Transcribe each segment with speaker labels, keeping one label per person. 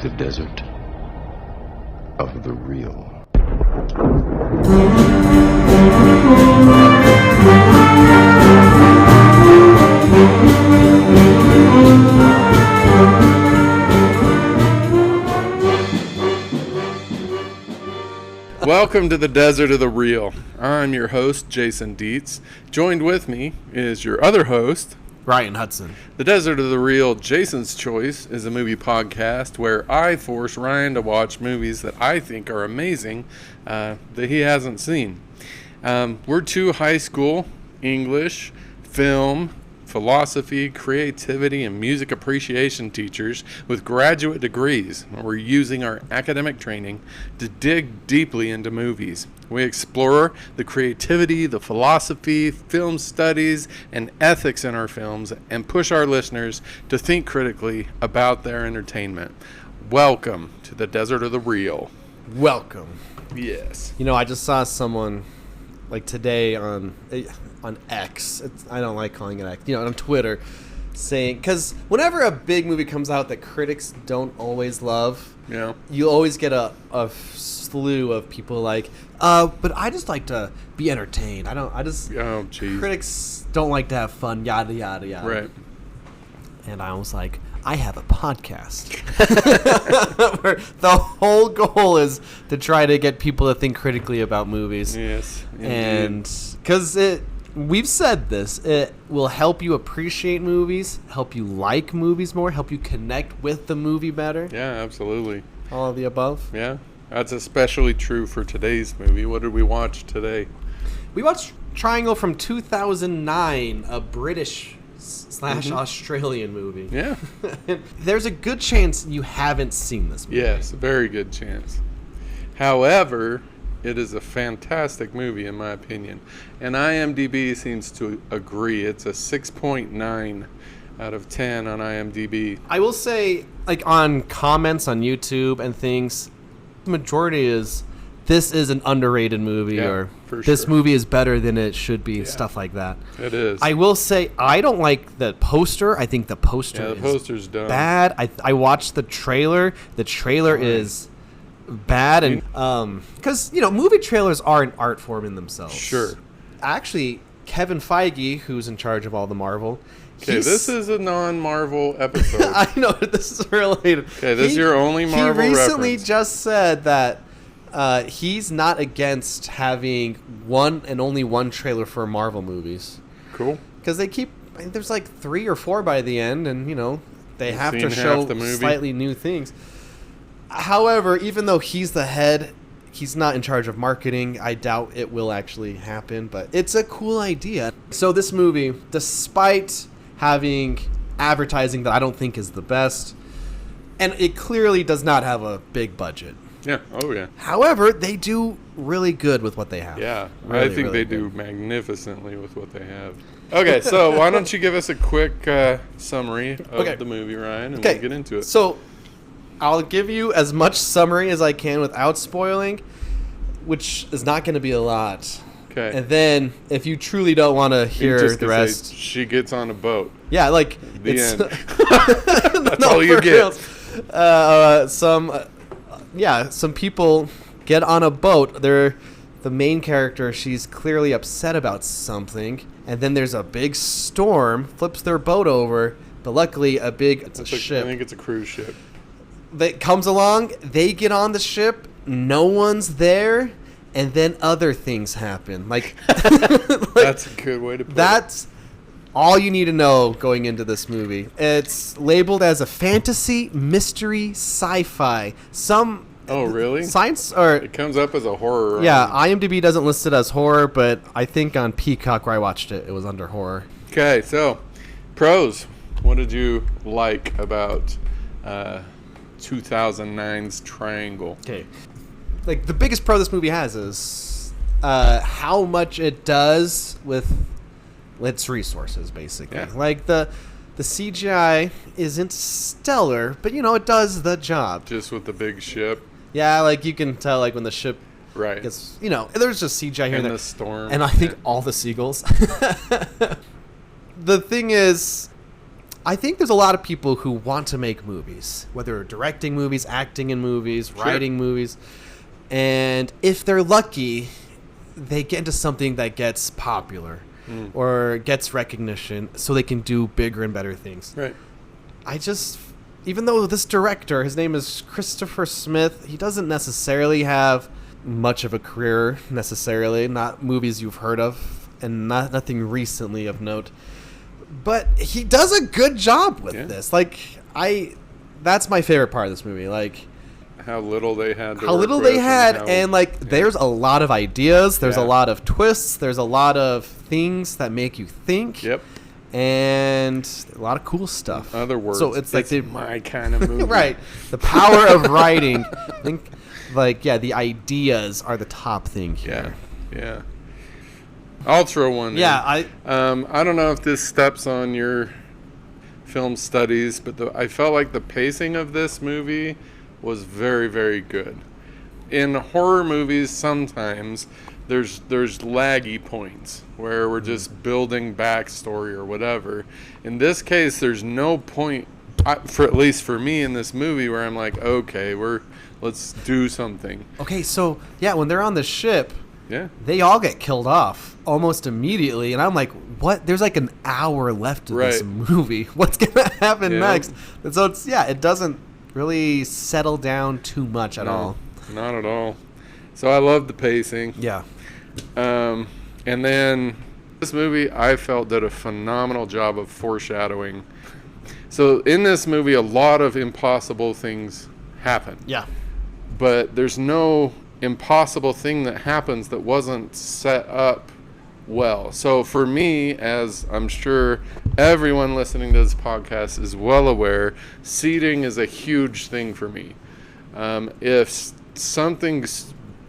Speaker 1: the desert of the real.
Speaker 2: Welcome to the Desert of the Real. I'm your host, Jason Dietz. Joined with me is your other host,
Speaker 3: Ryan Hudson.
Speaker 2: The Desert of the Real, Jason's Choice, is a movie podcast where I force Ryan to watch movies that I think are amazing that he hasn't seen. We're two high school English, film, philosophy, creativity, and music appreciation teachers with graduate degrees. We're using our academic training to dig deeply into movies. We explore the creativity, the philosophy, film studies, and ethics in our films and push our listeners to think critically about their entertainment. Welcome to the Desert of the Real.
Speaker 3: Welcome.
Speaker 2: Yes.
Speaker 3: You know, I just saw someone like today on X. I don't like calling it X. You know, on Twitter, saying, because whenever a big movie comes out that critics don't always love,
Speaker 2: Yeah.
Speaker 3: you always get a slew of people like, but I just like to be entertained.
Speaker 2: Oh, geez.
Speaker 3: Critics don't like to have fun, yada, yada, yada.
Speaker 2: Right.
Speaker 3: And I was like, I have a podcast where the whole goal is to try to get people to think critically about movies.
Speaker 2: Yes. Indeed.
Speaker 3: And because we've said this, it will help you appreciate movies, help you like movies more, help you connect with the movie better.
Speaker 2: Yeah, absolutely.
Speaker 3: All of the above.
Speaker 2: Yeah. That's especially true for today's movie. What did we watch today?
Speaker 3: We watched Triangle from 2009, a British / Australian movie.
Speaker 2: Yeah.
Speaker 3: There's a good chance you haven't seen this movie.
Speaker 2: Yes, a very good chance. However, it is a fantastic movie in my opinion. And IMDb seems to agree. It's a 6.9 out of 10 on IMDb.
Speaker 3: I will say, like, on comments on YouTube and things, the majority is, this is an underrated movie, or this movie is better than it should be, stuff like that.
Speaker 2: It is.
Speaker 3: I will say, I don't like the poster. I think the poster
Speaker 2: the poster's dumb.
Speaker 3: Bad. I watched the trailer. The trailer is bad, and because, you know, movie trailers are an art form in themselves.
Speaker 2: Sure.
Speaker 3: Actually, Kevin Feige, who's in charge of all the Marvel.
Speaker 2: Okay, this is a non-Marvel episode.
Speaker 3: I know, this is related.
Speaker 2: Okay, this is your only Marvel
Speaker 3: He recently
Speaker 2: reference.
Speaker 3: just said that he's not against having one and only one trailer for Marvel movies.
Speaker 2: Cool.
Speaker 3: Because there's like 3 or 4 by the end, and, you know, they have to
Speaker 2: seen
Speaker 3: show
Speaker 2: half the movie.
Speaker 3: slightly new things. However, even though he's the head, he's not in charge of marketing. I doubt it will actually happen, but it's a cool idea. So this movie, despite having advertising that I don't think is the best, and it clearly does not have a big budget.
Speaker 2: Yeah. Oh, yeah.
Speaker 3: However, they do really good with what they have.
Speaker 2: Yeah.
Speaker 3: Really,
Speaker 2: I think
Speaker 3: really
Speaker 2: they
Speaker 3: good.
Speaker 2: do magnificently with what they have. Okay, so why don't you give us a quick summary of the movie, Ryan, and we'll get into it.
Speaker 3: So I'll give you as much summary as I can without spoiling, which is not going to be a lot.
Speaker 2: Okay.
Speaker 3: And then, if you truly don't want to hear the rest,
Speaker 2: say, she gets on a boat.
Speaker 3: Yeah, like
Speaker 2: The
Speaker 3: it's
Speaker 2: end. That's all you get.
Speaker 3: Some people get on a boat. They're the main character. She's clearly upset about something, and then there's a big storm, flips their boat over. But luckily, it's a ship.
Speaker 2: I think it's a cruise ship.
Speaker 3: That comes along. They get on the ship. No one's there. And then other things happen.
Speaker 2: That's a good way to put it.
Speaker 3: That's all you need to know going into this movie. It's labeled as a fantasy, mystery, sci-fi.
Speaker 2: Oh, really?
Speaker 3: Science or
Speaker 2: it comes up as a horror.
Speaker 3: Yeah, IMDb doesn't list it as horror, but I think on Peacock where I watched it, it was under horror.
Speaker 2: Okay, so pros. What did you like about 2009's Triangle?
Speaker 3: Okay. Like, the biggest pro this movie has is how much it does with its resources, basically.
Speaker 2: Yeah.
Speaker 3: Like, the CGI isn't stellar, but, you know, it does the job.
Speaker 2: Just with the big ship.
Speaker 3: Yeah, like, you can tell, like, when the ship
Speaker 2: Right.
Speaker 3: gets, you know, there's just CGI here and there.
Speaker 2: the storm.
Speaker 3: And I think all the seagulls. The thing is, I think there's a lot of people who want to make movies, whether directing movies, acting in movies, writing movies. And if they're lucky, they get into something that gets popular or gets recognition so they can do bigger and better things.
Speaker 2: Right.
Speaker 3: Even though this director, his name is Christopher Smith, he doesn't necessarily have much of a career necessarily, not movies you've heard of and nothing recently of note. But he does a good job with this. Like, that's my favorite part of this movie. Like,
Speaker 2: how little they had.
Speaker 3: There's a lot of ideas. There's a lot of twists. There's a lot of things that make you think.
Speaker 2: Yep.
Speaker 3: And a lot of cool stuff.
Speaker 2: In other words,
Speaker 3: so it's
Speaker 2: my kind of movie.
Speaker 3: Right. The power of writing. I think, the ideas are the top thing here.
Speaker 2: Yeah. I'll throw one.
Speaker 3: Yeah,
Speaker 2: in. I don't know if this steps on your film studies, but I felt like the pacing of this movie was very, very good. In horror movies, sometimes there's laggy points where we're just building backstory or whatever. In this case, there's no point, at least for me in this movie, where I'm like, okay, let's do something.
Speaker 3: Okay, so when they're on the ship.
Speaker 2: Yeah.
Speaker 3: They all get killed off almost immediately, and I'm like, what? There's like an hour left of this movie. What's going to happen next? And so it doesn't really settle down too much at all.
Speaker 2: Not at all. So I love the pacing.
Speaker 3: Yeah.
Speaker 2: And then this movie, I felt, did a phenomenal job of foreshadowing. So in this movie, a lot of impossible things happen.
Speaker 3: Yeah.
Speaker 2: But there's no impossible thing that happens that wasn't set up well. So for me, as I'm sure everyone listening to this podcast is well aware, seating is a huge thing for me. If something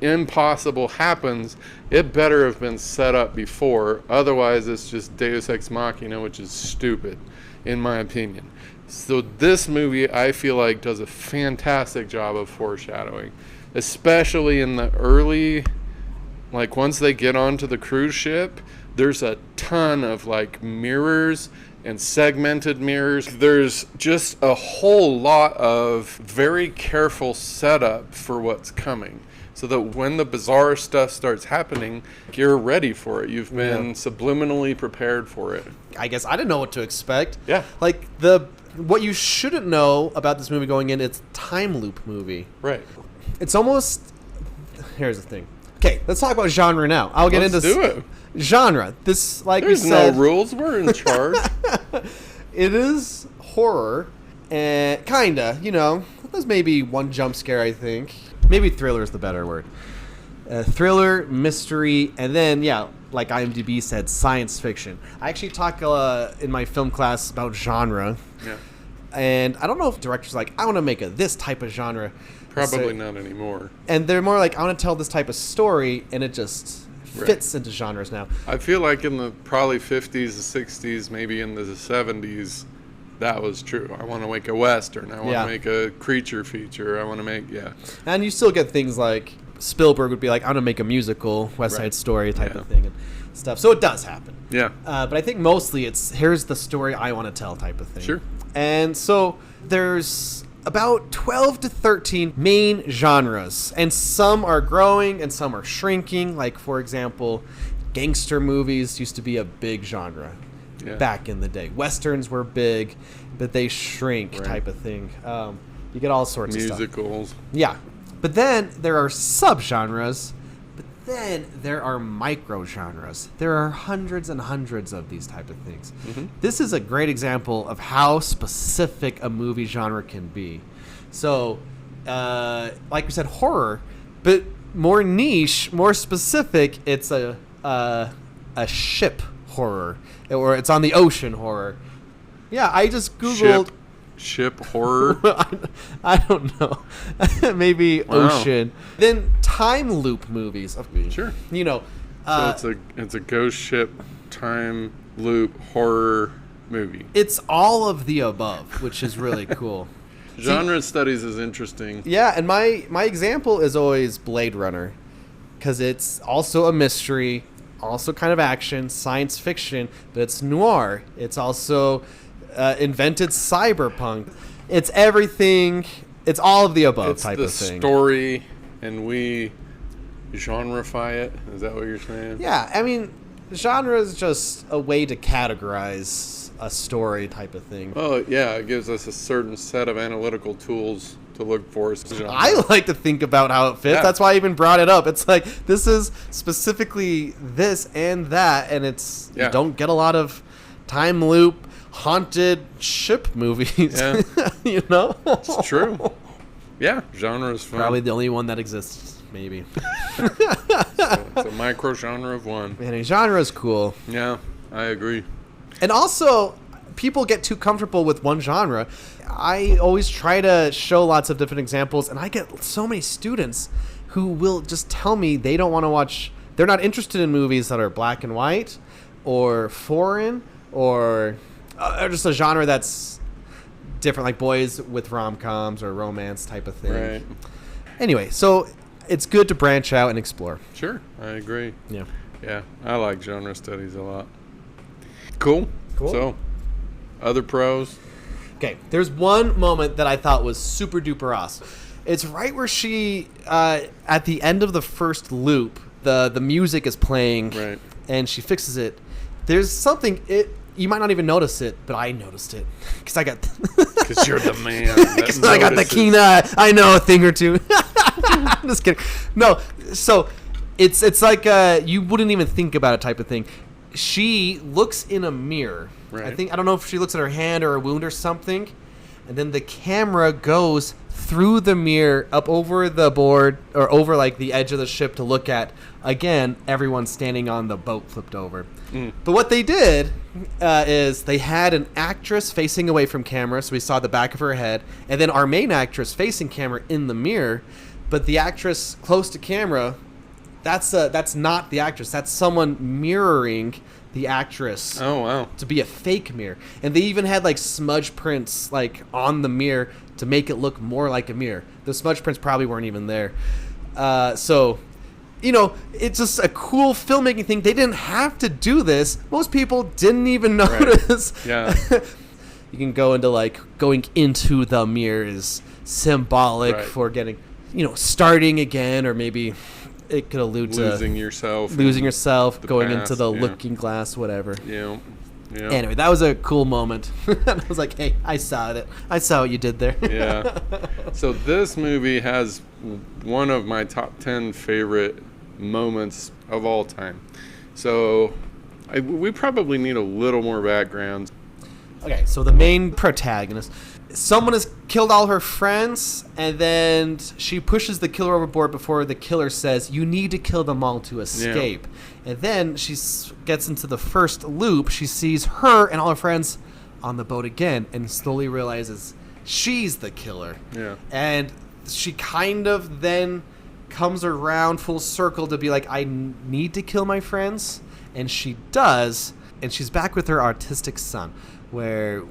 Speaker 2: impossible happens, it better have been set up before. Otherwise, it's just Deus Ex Machina, which is stupid, in my opinion. So this movie, I feel like, does a fantastic job of foreshadowing. Especially in the early, once they get onto the cruise ship, there's a ton of mirrors and segmented mirrors. There's just a whole lot of very careful setup for what's coming, so that when the bizarre stuff starts happening, you're ready for it. You've been subliminally prepared for it.
Speaker 3: I guess I didn't know what to expect.
Speaker 2: Yeah.
Speaker 3: What you shouldn't know about this movie going in, it's a time loop movie.
Speaker 2: Right.
Speaker 3: It's almost... Here's the thing. Okay, let's talk about genre now. Let's do it. Genre. This, like
Speaker 2: There's
Speaker 3: we said...
Speaker 2: no rules. We're in charge.
Speaker 3: It is horror, and kinda, there's maybe one jump scare, I think. Maybe thriller is the better word. Thriller, mystery, and then, like IMDb said, science fiction. I actually talk in my film class about genre.
Speaker 2: Yeah.
Speaker 3: And I don't know if directors I want to make this type of genre.
Speaker 2: Probably not anymore.
Speaker 3: And they're more like, I want to tell this type of story, and it just fits into genres now.
Speaker 2: I feel like in the probably 50s, the 60s, maybe in the 70s, that was true. I want to make a Western. I want to make a creature feature. I want to make,
Speaker 3: And you still get things like Spielberg would be like, I want to make a musical, West Side Story type of thing and stuff. So it does happen.
Speaker 2: Yeah.
Speaker 3: But I think mostly it's, here's the story I want to tell type of thing.
Speaker 2: Sure.
Speaker 3: And so there's about 12 to 13 main genres, and some are growing and some are shrinking. Like, for example, gangster movies used to be a big genre back in the day. Westerns were big, but they shrink type of thing. You get all sorts of stuff.
Speaker 2: Musicals.
Speaker 3: Yeah. But then there are subgenres, but then there are micro-genres. There are hundreds and hundreds of these type of things. Mm-hmm. This is a great example of how specific a movie genre can be. So, like we said, horror, but more niche, more specific, it's a ship horror, or it's on the ocean horror. Yeah, I just Googled...
Speaker 2: Ship horror?
Speaker 3: I don't know. Maybe ocean. Then time loop movies.
Speaker 2: Sure.
Speaker 3: So
Speaker 2: it's a ghost ship time loop horror movie.
Speaker 3: It's all of the above, which is really cool.
Speaker 2: Genre studies is interesting.
Speaker 3: Yeah, and my example is always Blade Runner, because it's also a mystery, also kind of action, science fiction, but it's noir. It's also invented cyberpunk. It's everything. It's all of the above
Speaker 2: It's
Speaker 3: type
Speaker 2: the
Speaker 3: of thing.
Speaker 2: story, and we genreify it. Is that what you're saying?
Speaker 3: Yeah, I mean, genre is just a way to categorize a story type of thing.
Speaker 2: Oh, yeah, it gives us a certain set of analytical tools to look for.
Speaker 3: I like to think about how it fits.
Speaker 2: Yeah.
Speaker 3: That's why I even brought it up. It's like, this is specifically this and that, and it's
Speaker 2: Yeah.
Speaker 3: you don't get a lot of time loop haunted ship movies.
Speaker 2: Yeah.
Speaker 3: You know?
Speaker 2: It's true. Yeah, genre is fun.
Speaker 3: Probably the only one that exists, maybe.
Speaker 2: It's a micro genre of one.
Speaker 3: Man, genre is cool.
Speaker 2: Yeah, I agree.
Speaker 3: And also, people get too comfortable with one genre. I always try to show lots of different examples, and I get so many students who will just tell me they don't want to watch, they're not interested in movies that are black and white or foreign or just a genre that's different, like boys with rom-coms or romance type of thing.
Speaker 2: Right.
Speaker 3: Anyway, so it's good to branch out and explore.
Speaker 2: Sure, I agree.
Speaker 3: Yeah.
Speaker 2: Yeah, I like genre studies a lot. Cool.
Speaker 3: Cool.
Speaker 2: So, other pros?
Speaker 3: Okay, there's one moment that I thought was super duper awesome. It's right where she, at the end of the first loop, the music is playing,
Speaker 2: Right.
Speaker 3: and she fixes it. There's something, you might not even notice it, but I noticed it. Because I got...
Speaker 2: Because you're the man.
Speaker 3: Because I got the keen eye. I know a thing or two. I'm just kidding. No, so it's like you wouldn't even think about it type of thing. She looks in a mirror.
Speaker 2: Right.
Speaker 3: I don't know if she looks at her hand or a wound or something, and then the camera goes through the mirror up over the board or over like the edge of the ship to look at again everyone standing on the boat flipped over. But what they did is they had an actress facing away from camera, so we saw the back of her head, and then our main actress facing camera in the mirror, but the actress close to camera, that's not the actress. That's someone mirroring the actress.
Speaker 2: Oh, wow.
Speaker 3: To be a fake mirror. And they even had like smudge prints like on the mirror to make it look more like a mirror. The smudge prints probably weren't even there. So, you know, it's just a cool filmmaking thing. They didn't have to do this. Most people didn't even notice.
Speaker 2: Right. Yeah.
Speaker 3: You can go into like going into the mirror is symbolic
Speaker 2: Right.
Speaker 3: for getting, you know, starting again, or maybe it could allude to
Speaker 2: Losing yourself, the
Speaker 3: going
Speaker 2: past,
Speaker 3: into the
Speaker 2: yeah.
Speaker 3: looking glass, whatever.
Speaker 2: Yeah. Yeah.
Speaker 3: Anyway, that was a cool moment. I was like, hey, I saw it. I saw what you did there.
Speaker 2: Yeah. So this movie has one of my top 10 favorite moments of all time. So we probably need a little more background.
Speaker 3: Okay, so the main protagonist, someone has killed all her friends, and then she pushes the killer overboard before the killer says, you need to kill them all to escape. And then she gets into the first loop. She sees her and all her friends on the boat again and slowly realizes she's the killer.
Speaker 2: Yeah.
Speaker 3: And she kind of then comes around full circle to be like, I need to kill my friends. And she does. And she's back with her autistic son, where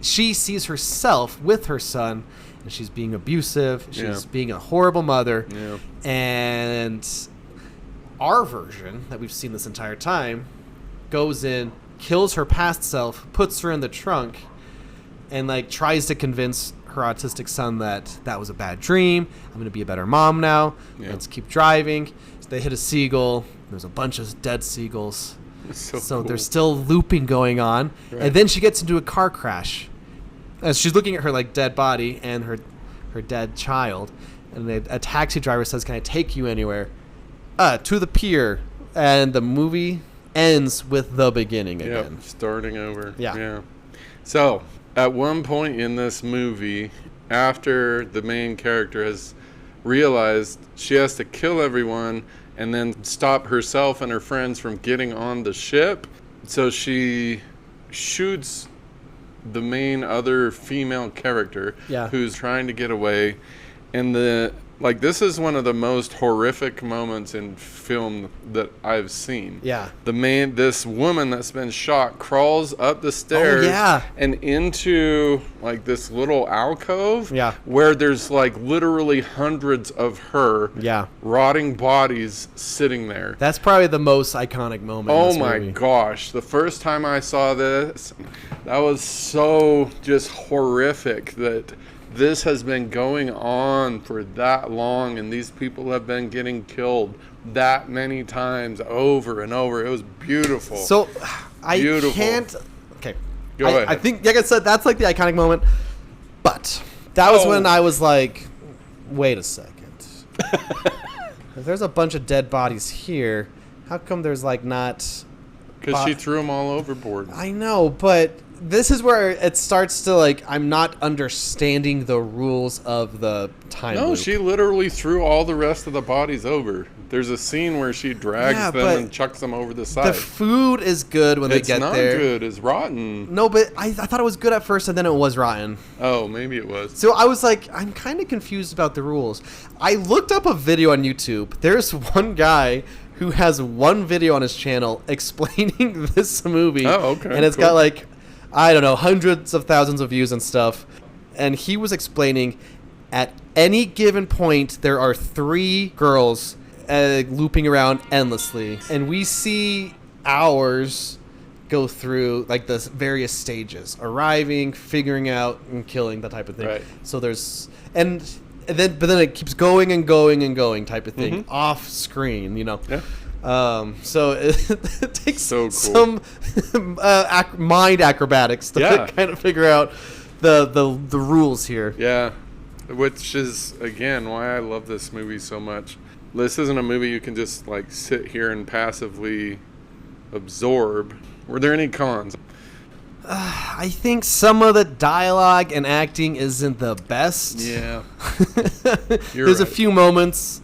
Speaker 3: she sees herself with her son, and she's being abusive. She's being a horrible mother.
Speaker 2: Yeah.
Speaker 3: And our version that we've seen this entire time goes in, kills her past self, puts her in the trunk, and like tries to convince her autistic son that was a bad dream. I'm going to be a better mom now.
Speaker 2: Yeah.
Speaker 3: Let's keep driving. So they hit a seagull. There's a bunch of dead seagulls. So
Speaker 2: cool.
Speaker 3: there's still looping going on.
Speaker 2: Right.
Speaker 3: And then she gets into a car crash. As she's looking at her like dead body and her dead child. And a taxi driver says, can I take you anywhere? To the pier. And the movie ends with the beginning again.
Speaker 2: Yep, starting over.
Speaker 3: Yeah.
Speaker 2: So, at one point in this movie, after the main character has realized she has to kill everyone and then stop herself and her friends from getting on the ship, so she shoots the main other female character
Speaker 3: Yeah.
Speaker 2: who's trying to get away, and the Like, this is one of the most horrific moments in film that I've seen.
Speaker 3: Yeah.
Speaker 2: This woman that's been shot crawls up the stairs and into, like, this little alcove where there's, like, literally hundreds of her rotting bodies sitting there.
Speaker 3: That's probably the most iconic moment in this movie.
Speaker 2: Oh, my gosh. The first time I saw this, that was so just horrific that this has been going on for that long, and these people have been getting killed that many times over and over. It was beautiful.
Speaker 3: So, I can't... Okay.
Speaker 2: Go ahead.
Speaker 3: I think, like I said, that's like the iconic moment. But that was when I was like, wait a second. If there's a bunch of dead bodies here, how come there's like not...
Speaker 2: Because she threw them all overboard.
Speaker 3: I know, but... This is where it starts to, like, I'm not understanding the rules of the time loop.
Speaker 2: She literally threw all the rest of the bodies over. There's a scene where she drags them and chucks them over the side.
Speaker 3: The food is good when they get there.
Speaker 2: It's not good. It's rotten.
Speaker 3: No, but I thought it was good at first, and then it was rotten.
Speaker 2: Oh, maybe it was.
Speaker 3: So I was like, I'm kind of confused about the rules. I looked up a video on YouTube. There's one guy who has one video on his channel explaining this movie.
Speaker 2: Oh, okay.
Speaker 3: And it's got, like... I don't know, hundreds of thousands of views and stuff. And he was explaining at any given point, there are 3 girls looping around endlessly. And we see hours go through like the various stages, arriving, figuring out, and killing, that type of thing.
Speaker 2: Right.
Speaker 3: So there's... but then it keeps going and going and going type of thing, off screen, you know?
Speaker 2: Yeah.
Speaker 3: So it takes
Speaker 2: so cool.
Speaker 3: some mind acrobatics to kind of figure out the rules here.
Speaker 2: Yeah, which is, again, why I love this movie so much. This isn't a movie you can just, like, sit here and passively absorb. Were there any cons?
Speaker 3: I think some of the dialogue and acting isn't the best.
Speaker 2: Yeah.
Speaker 3: There's a few moments...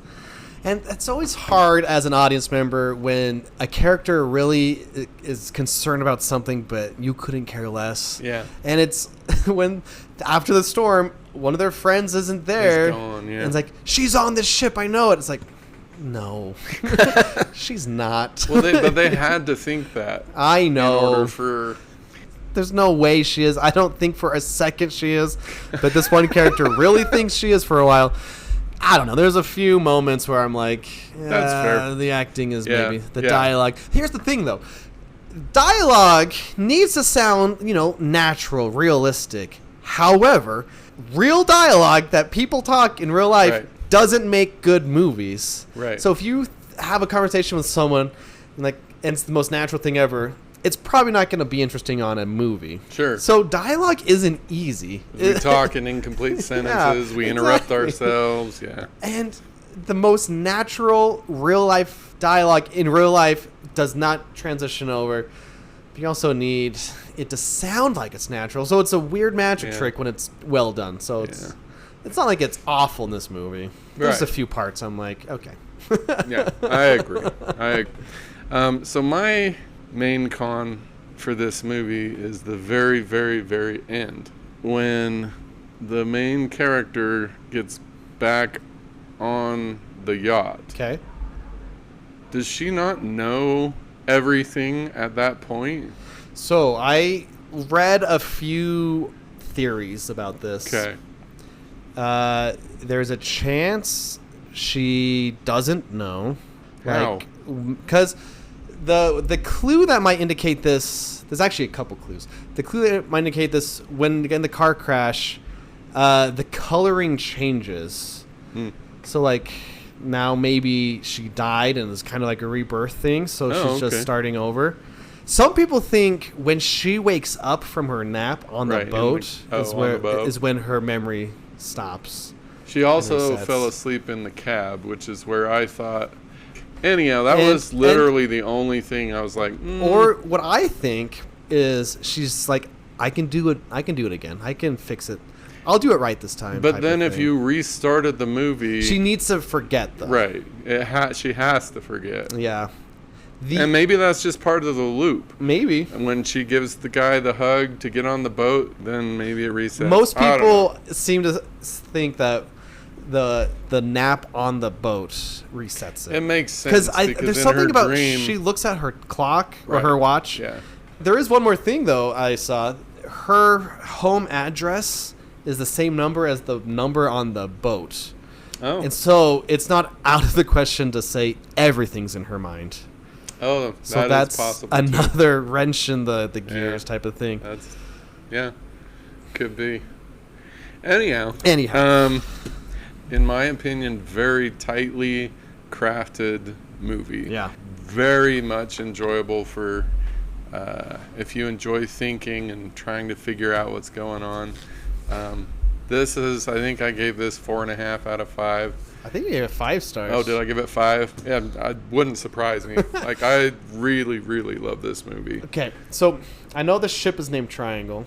Speaker 3: And it's always hard as an audience member when a character really is concerned about something, but you couldn't care less.
Speaker 2: Yeah.
Speaker 3: And it's when, after the storm, one of their friends isn't there.
Speaker 2: He's gone, yeah.
Speaker 3: And it's like, she's on this ship, I know it. It's like, no, she's not.
Speaker 2: Well, but they had to think that.
Speaker 3: I know.
Speaker 2: In order for...
Speaker 3: There's no way she is. I don't think for a second she is. But this one character really thinks she is for a while. I don't know. There's a few moments where I'm like,
Speaker 2: that's fair.
Speaker 3: The acting is maybe the dialogue. Here's the thing, though. Dialogue needs to sound, natural, realistic. However, real dialogue that people talk in real life doesn't make good movies.
Speaker 2: Right.
Speaker 3: So if you have a conversation with someone, and it's the most natural thing ever, it's probably not going to be interesting on a movie.
Speaker 2: Sure.
Speaker 3: So dialogue isn't easy.
Speaker 2: We talk in incomplete sentences. We interrupt ourselves. Yeah.
Speaker 3: And the most natural real-life dialogue in real life does not transition over. But you also need it to sound like it's natural. So it's a weird magic trick when it's well done. So it's not like it's awful in this movie. There's a few parts I'm like, okay.
Speaker 2: Yeah, I agree. So my... main con for this movie is the very, very, very end, when the main character gets back on the yacht.
Speaker 3: Okay.
Speaker 2: Does she not know everything at that point?
Speaker 3: So I read a few theories about this.
Speaker 2: Okay.
Speaker 3: There's a chance she doesn't know.
Speaker 2: How?
Speaker 3: Because the clue that might indicate this, there's actually a couple clues. The clue that might indicate this, when in the car crash, the coloring changes. So like now maybe she died and it's kind of like a rebirth thing, so she's just starting over. Some people think when she wakes up from her nap on the boat is when her memory stops.
Speaker 2: She also fell asleep in the cab, which is where I thought... Anyhow, that was literally the only thing I was like...
Speaker 3: Or what I think is she's like, I can do it again. I can fix it. I'll do it right this time.
Speaker 2: But then if you restarted the movie...
Speaker 3: She needs to forget, though.
Speaker 2: Right. She has to forget.
Speaker 3: Yeah.
Speaker 2: And maybe that's just part of the loop.
Speaker 3: Maybe.
Speaker 2: And when she gives the guy the hug to get on the boat, then maybe it resets.
Speaker 3: Most people seem to think that the nap on the boat resets it.
Speaker 2: It makes sense
Speaker 3: Because there's
Speaker 2: in
Speaker 3: something
Speaker 2: her
Speaker 3: about
Speaker 2: dream,
Speaker 3: she looks at her clock or
Speaker 2: Right.
Speaker 3: her watch.
Speaker 2: Yeah.
Speaker 3: There is one more thing though I saw. Her home address is the same number as the number on the boat.
Speaker 2: Oh.
Speaker 3: And so it's not out of the question to say everything's in her mind.
Speaker 2: Oh,
Speaker 3: So
Speaker 2: that
Speaker 3: that's
Speaker 2: is possible too.
Speaker 3: another wrench in the gears type of thing.
Speaker 2: That's, yeah, could be. Anyhow, in my opinion, very tightly crafted movie.
Speaker 3: Yeah.
Speaker 2: Very much enjoyable for if you enjoy thinking and trying to figure out what's going on. This is, I think I gave this 4.5 out of 5.
Speaker 3: I think you gave it 5 stars.
Speaker 2: Oh, did I give it 5? Yeah, it wouldn't surprise me. Like, I really, really love this movie.
Speaker 3: Okay, so I know the ship is named Triangle.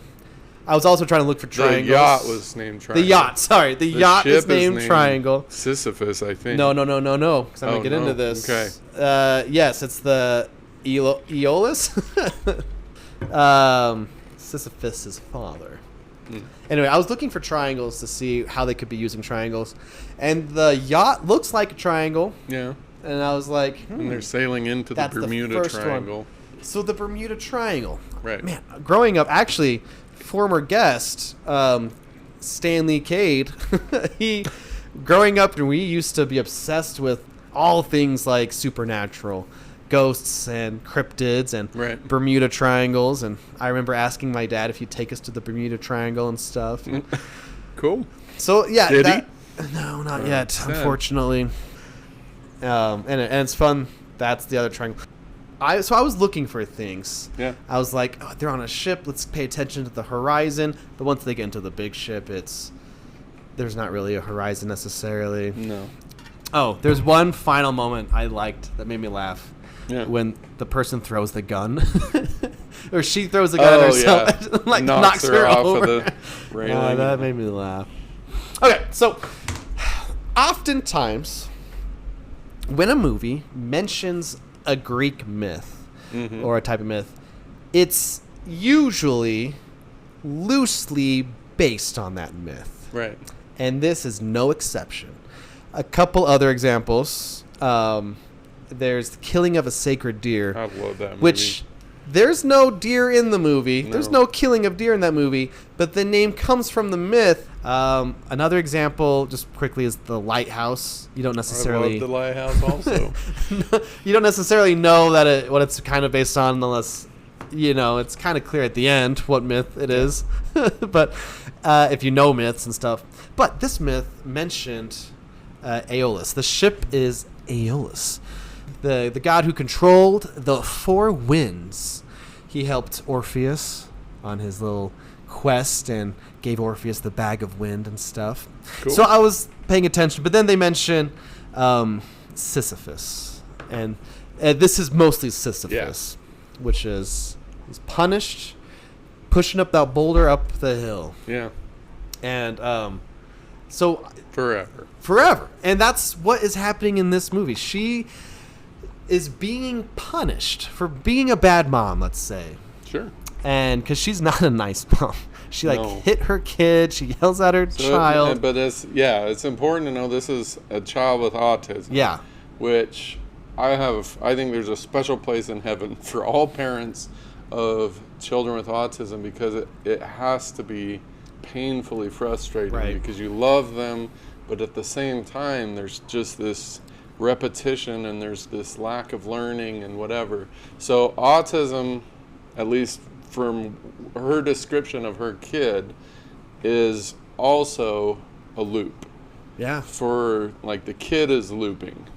Speaker 3: I was also trying to look for triangles.
Speaker 2: The yacht was named Triangle.
Speaker 3: The yacht, sorry. The yacht
Speaker 2: ship
Speaker 3: is named Triangle.
Speaker 2: Sisyphus, I think.
Speaker 3: No, because I'm going to get into this.
Speaker 2: Okay.
Speaker 3: Yes, it's the Aeolus. Sisyphus' father. Anyway, I was looking for triangles to see how they could be using triangles. And the yacht looks like a triangle.
Speaker 2: Yeah.
Speaker 3: And I was like,
Speaker 2: And they're sailing into the
Speaker 3: That's the
Speaker 2: Bermuda
Speaker 3: first one.
Speaker 2: Triangle.
Speaker 3: So the Bermuda Triangle.
Speaker 2: Right.
Speaker 3: Man, growing up, actually, former guest, Stanley Cade, growing up, we used to be obsessed with all things like supernatural, ghosts and cryptids and
Speaker 2: Right.
Speaker 3: Bermuda Triangles. And I remember asking my dad if he'd take us to the Bermuda Triangle and stuff.
Speaker 2: Cool.
Speaker 3: So, yeah.
Speaker 2: Did he?
Speaker 3: No, not yet,
Speaker 2: sad.
Speaker 3: unfortunately. And it's fun. That's the other triangle. So I was looking for things.
Speaker 2: Yeah.
Speaker 3: I was like, oh, they're on a ship. Let's pay attention to the horizon. But once they get into the big ship, there's not really a horizon necessarily.
Speaker 2: No.
Speaker 3: Oh, there's one final moment I liked that made me laugh.
Speaker 2: Yeah.
Speaker 3: When the person throws the gun. Or she throws the gun at herself.
Speaker 2: Yeah.
Speaker 3: Like knocks her
Speaker 2: off
Speaker 3: over.
Speaker 2: of the railing.
Speaker 3: That made me laugh. Okay, so oftentimes when a movie mentions a Greek myth or a type of myth, it's usually loosely based on that myth.
Speaker 2: Right.
Speaker 3: And this is no exception. A couple other examples. There's the killing of a sacred deer.
Speaker 2: I love that movie.
Speaker 3: Which there's no deer in the movie.
Speaker 2: No.
Speaker 3: There's no killing of deer in that movie, but the name comes from the myth. Another example, just quickly, is the lighthouse. You don't necessarily.
Speaker 2: I love the lighthouse also.
Speaker 3: You don't necessarily know that what it's kind of based on, unless it's kind of clear at the end what myth it is. But if you know myths and stuff, but this myth mentioned Aeolus. The ship is Aeolus. The god who controlled the 4 winds. He helped Orpheus on his little quest and gave Orpheus the bag of wind and stuff.
Speaker 2: Cool.
Speaker 3: So I was paying attention, but then they mention Sisyphus, and this is mostly Sisyphus, which is he's punished pushing up that boulder up the hill.
Speaker 2: Yeah.
Speaker 3: And so
Speaker 2: Forever.
Speaker 3: And that's what is happening in this movie. She is being punished for being a bad mom, let's say.
Speaker 2: Sure.
Speaker 3: And because she's not a nice mom. She
Speaker 2: No.
Speaker 3: hit her kid. She yells at her child.
Speaker 2: But it's important to know this is a child with autism.
Speaker 3: Yeah.
Speaker 2: Which I think there's a special place in heaven for all parents of children with autism, because it has to be painfully frustrating,
Speaker 3: Right.
Speaker 2: because you love them, but at the same time there's just this repetition and there's this lack of learning and whatever. So autism, at least from her description of her kid, is also a loop.
Speaker 3: Yeah.
Speaker 2: For the kid is looping.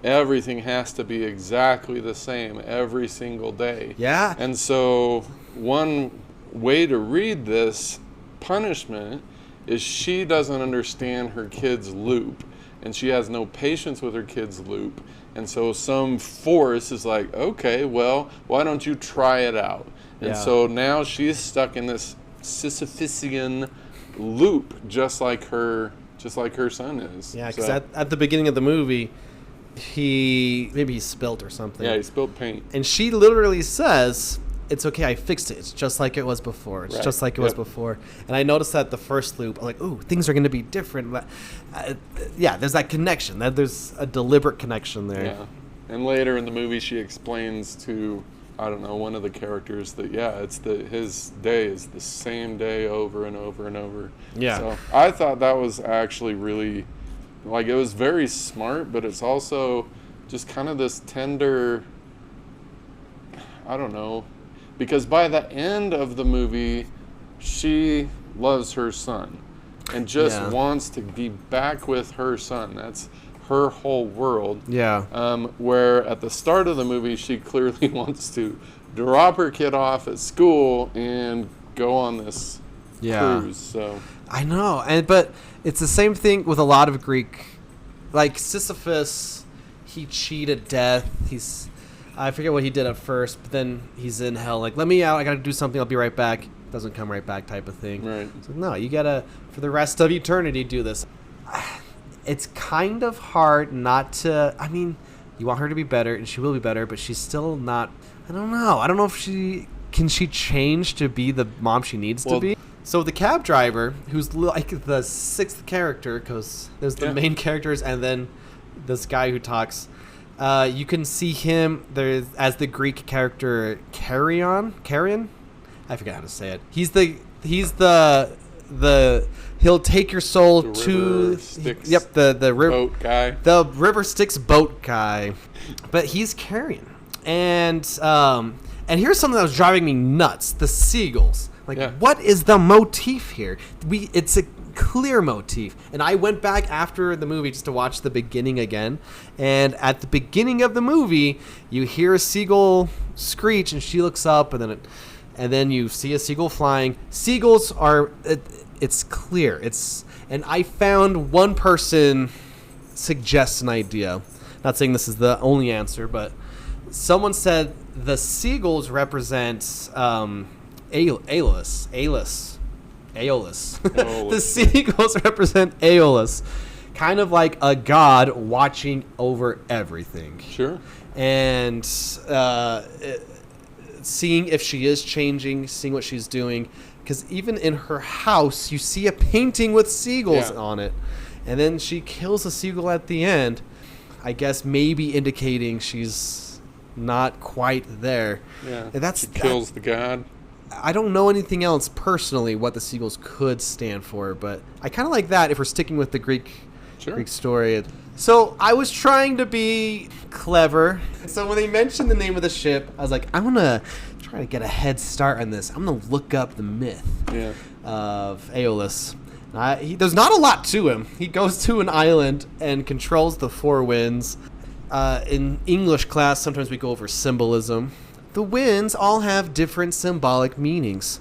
Speaker 2: Everything has to be exactly the same every single day.
Speaker 3: Yeah.
Speaker 2: And so one way to read this punishment is she doesn't understand her kid's loop, and she has no patience with her kid's loop. And so some force is like, okay, well, why don't you try it out? And so now she's stuck in this Sisyphusian loop, just like her son is.
Speaker 3: Yeah, because at the beginning of the movie, he spilt or something.
Speaker 2: Yeah, he spilled paint.
Speaker 3: And she literally says, it's okay, I fixed it. It's just like it was before. It's
Speaker 2: Right.
Speaker 3: just like it was before. And I noticed that the first loop, I'm like, ooh, things are going to be different. But, yeah, there's that connection. There's a deliberate connection there.
Speaker 2: Yeah. And later in the movie, she explains to, I don't know, one of the characters that, it's his day is the same day over and over and over.
Speaker 3: Yeah.
Speaker 2: So I thought that was actually really, like, it was very smart, but it's also just kind of this tender, I don't know, because by the end of the movie, she loves her son and just wants to be back with her son. That's her whole world.
Speaker 3: Yeah.
Speaker 2: Where at the start of the movie, she clearly wants to drop her kid off at school and go on this cruise. So
Speaker 3: I know, but it's the same thing with a lot of Greek, like Sisyphus. He cheated death. I forget what he did at first, but then he's in hell. Like, let me out. I got to do something. I'll be right back. Doesn't come right back, type of thing.
Speaker 2: Right.
Speaker 3: So no, you gotta for the rest of eternity do this. It's kind of hard not to. I mean, you want her to be better, and she will be better, but she's still not. I don't know. I don't know if she change to be the mom she needs to be. So the cab driver, who's like the sixth character, because there's the main characters and then this guy who talks. You can see him there as the Greek character Carrion. I forget how to say it. He'll take your soul to the
Speaker 2: boat guy.
Speaker 3: The River Styx boat guy. But he's Carrion. And here's something that was driving me nuts. The seagulls. What is the motif here? It's a clear motif. And I went back after the movie just to watch the beginning again. And at the beginning of the movie, you hear a seagull screech and she looks up and then you see a seagull flying. Seagulls are it's clear. And I found one person suggests an idea. Not saying this is the only answer, but someone said the seagulls represent Aeolus. The seagulls represent Aeolus, kind of like a god watching over everything.
Speaker 2: Sure.
Speaker 3: And seeing if she is changing, seeing what she's doing. Because even in her house, you see a painting with seagulls on it. And then she kills a seagull at the end, I guess maybe indicating she's not quite there.
Speaker 2: Yeah,
Speaker 3: and
Speaker 2: she kills the god.
Speaker 3: I don't know anything else personally what the seagulls could stand for, but I kind of like that if we're sticking with the Greek story. So I was trying to be clever. So when they mentioned the name of the ship, I was like, I'm going to try to get a head start on this. I'm going to look up the myth of Aeolus. There's not a lot to him. He goes to an island and controls the four winds. In English class, sometimes we go over symbolism. The winds all have different symbolic meanings.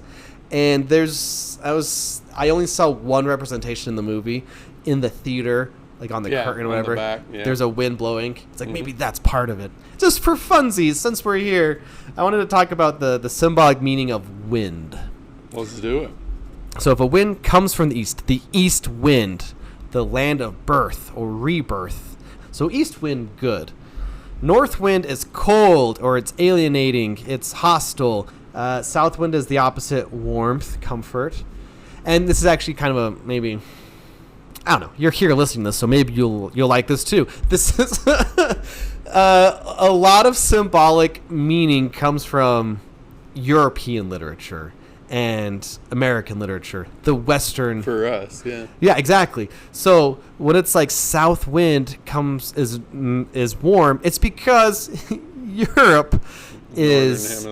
Speaker 3: And I only saw one representation in the movie, in the theater, like on the curtain or whatever. There's a wind blowing. It's like maybe that's part of it. Just for funsies, since we're here, I wanted to talk about the symbolic meaning of wind.
Speaker 2: Let's do it.
Speaker 3: So if a wind comes from the east wind, the land of birth or rebirth. So east wind, good. North wind is cold, or it's alienating, it's hostile. South wind is the opposite, warmth, comfort. And this is actually kind of a maybe, I don't know, you're here listening to this, so maybe you'll like this too. This is a lot of symbolic meaning comes from European literature and American literature, the Western.
Speaker 2: For us, yeah.
Speaker 3: Yeah, exactly. So when it's like south wind is warm, it's because Europe is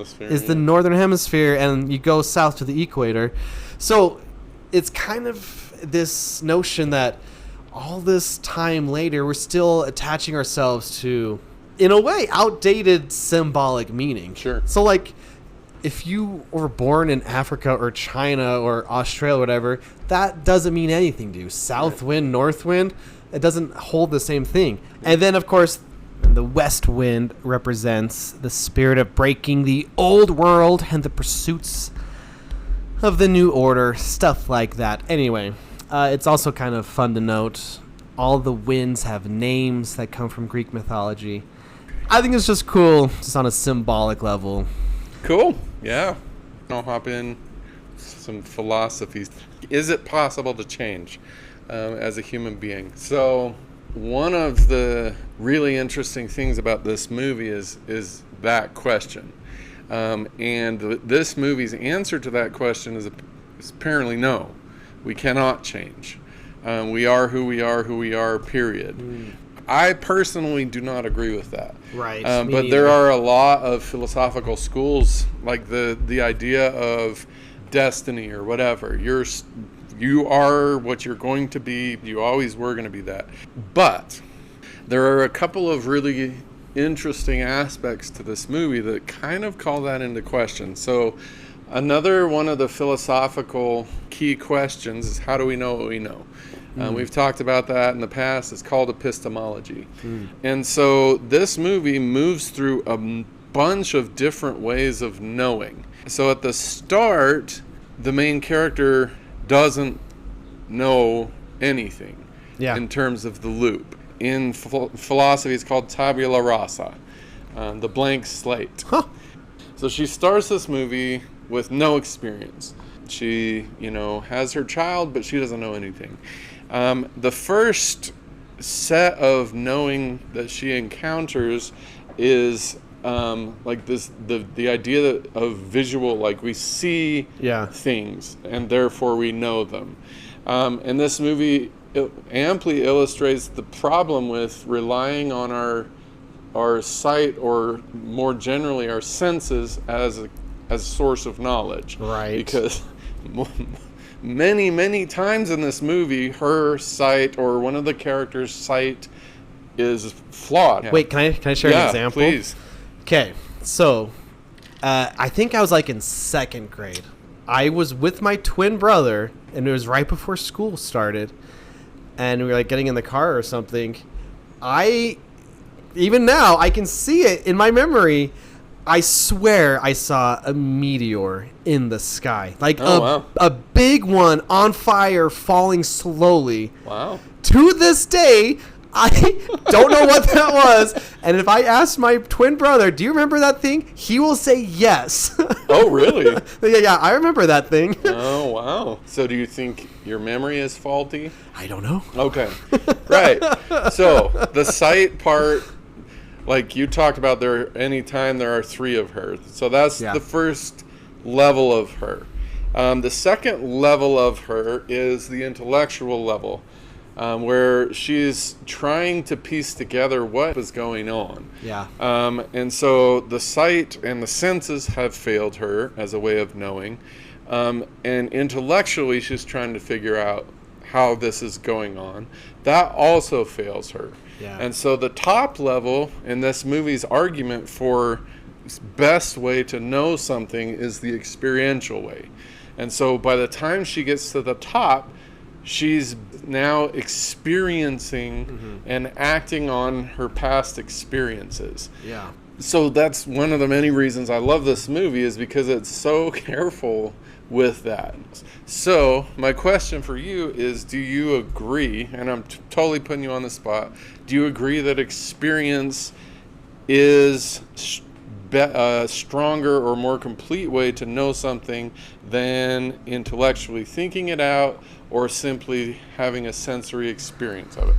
Speaker 3: the northern hemisphere, and you go south to the equator. So it's kind of this notion that all this time later, we're still attaching ourselves to, in a way, outdated symbolic meaning.
Speaker 2: Sure.
Speaker 3: So like, if you were born in Africa or China or Australia or whatever, that doesn't mean anything to you. South wind, north wind, it doesn't hold the same thing. And then, of course, the west wind represents the spirit of breaking the old world and the pursuits of the new order, stuff like that. Anyway, it's also kind of fun to note all the winds have names that come from Greek mythology. I think it's just cool, just on a symbolic level.
Speaker 2: Cool. Yeah. I'll hop in some philosophies. Is it possible to change as a human being? So one of the really interesting things about this movie is that question. This movie's answer to that question is apparently no. We cannot change. We are who we are, period. I personally do not agree with that.
Speaker 3: Right.
Speaker 2: But there are a lot of philosophical schools, like the idea of destiny or whatever. You are what you're going to be. You always were going to be that. But there are a couple of really interesting aspects to this movie that kind of call that into question. So another one of the philosophical key questions is, how do we know what we know? We've talked about that in the past. It's called epistemology. And so this movie moves through a bunch of different ways of knowing. So at the start, the main character doesn't know anything in terms of the loop. In philosophy, it's called tabula rasa, the blank slate.
Speaker 3: Huh.
Speaker 2: So she starts this movie with no experience. She, has her child, but she doesn't know anything. The first set of knowing that she encounters is like this, the idea of visual, like we see things and therefore we know them. And this movie amply illustrates the problem with relying on our sight, or more generally our senses, as a source of knowledge.
Speaker 3: Right.
Speaker 2: Because many times in this movie, her sight, or one of the characters' sight, is flawed.
Speaker 3: Wait, can I share an example?
Speaker 2: Please.
Speaker 3: Okay, so I think I was like in second grade. I was with my twin brother, and it was right before school started, and we were like getting in the car or something. Even now, I can see it in my memory. I swear I saw a meteor in the sky. Like a big one on fire falling slowly.
Speaker 2: Wow.
Speaker 3: To this day, I don't know what that was. And if I ask my twin brother, do you remember that thing? He will say yes.
Speaker 2: Oh, really?
Speaker 3: Yeah, I remember that thing.
Speaker 2: Oh, wow. So do you think your memory is faulty?
Speaker 3: I don't know.
Speaker 2: Okay. Right. So the sight part, like you talked about, anytime there are three of her. So that's the first level of her. The second level of her is the intellectual level, where she's trying to piece together what is going on.
Speaker 3: Yeah.
Speaker 2: And so the sight and the senses have failed her as a way of knowing. And intellectually, she's trying to figure out how this is going on. That also fails her.
Speaker 3: Yeah.
Speaker 2: And so the top level in this movie's argument for best way to know something is the experiential way. And so by the time she gets to the top, she's now experiencing and acting on her past experiences.
Speaker 3: Yeah.
Speaker 2: So that's one of the many reasons I love this movie, is because it's so careful with that. So my question for you is, do you agree, and I'm totally putting you on the spot, do you agree that experience is a stronger or more complete way to know something than intellectually thinking it out, or simply having a sensory experience of it?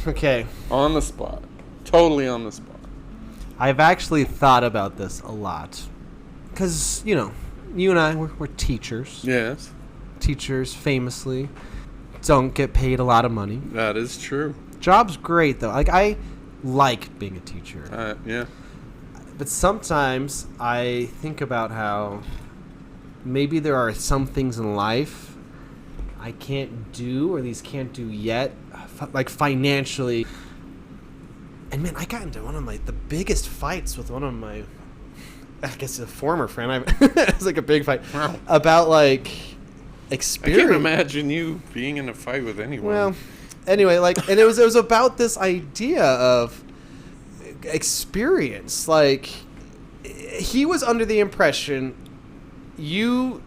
Speaker 3: Okay.
Speaker 2: On the spot. Totally on the spot.
Speaker 3: I've actually thought about this a lot. Because, you and I, we're teachers.
Speaker 2: Yes.
Speaker 3: Teachers famously don't get paid a lot of money.
Speaker 2: That is true.
Speaker 3: Job's great, though. Like, I like being a teacher.
Speaker 2: Yeah.
Speaker 3: But sometimes I think about how maybe there are some things in life I can't do, or these can't do yet, like financially. And man, I got into one of the biggest fights with one of my, I guess, a former friend. It was like a big fight about experience.
Speaker 2: I can't imagine you being in a fight with anyone.
Speaker 3: Well, anyway, and it was about this idea of experience. Like, he was under the impression you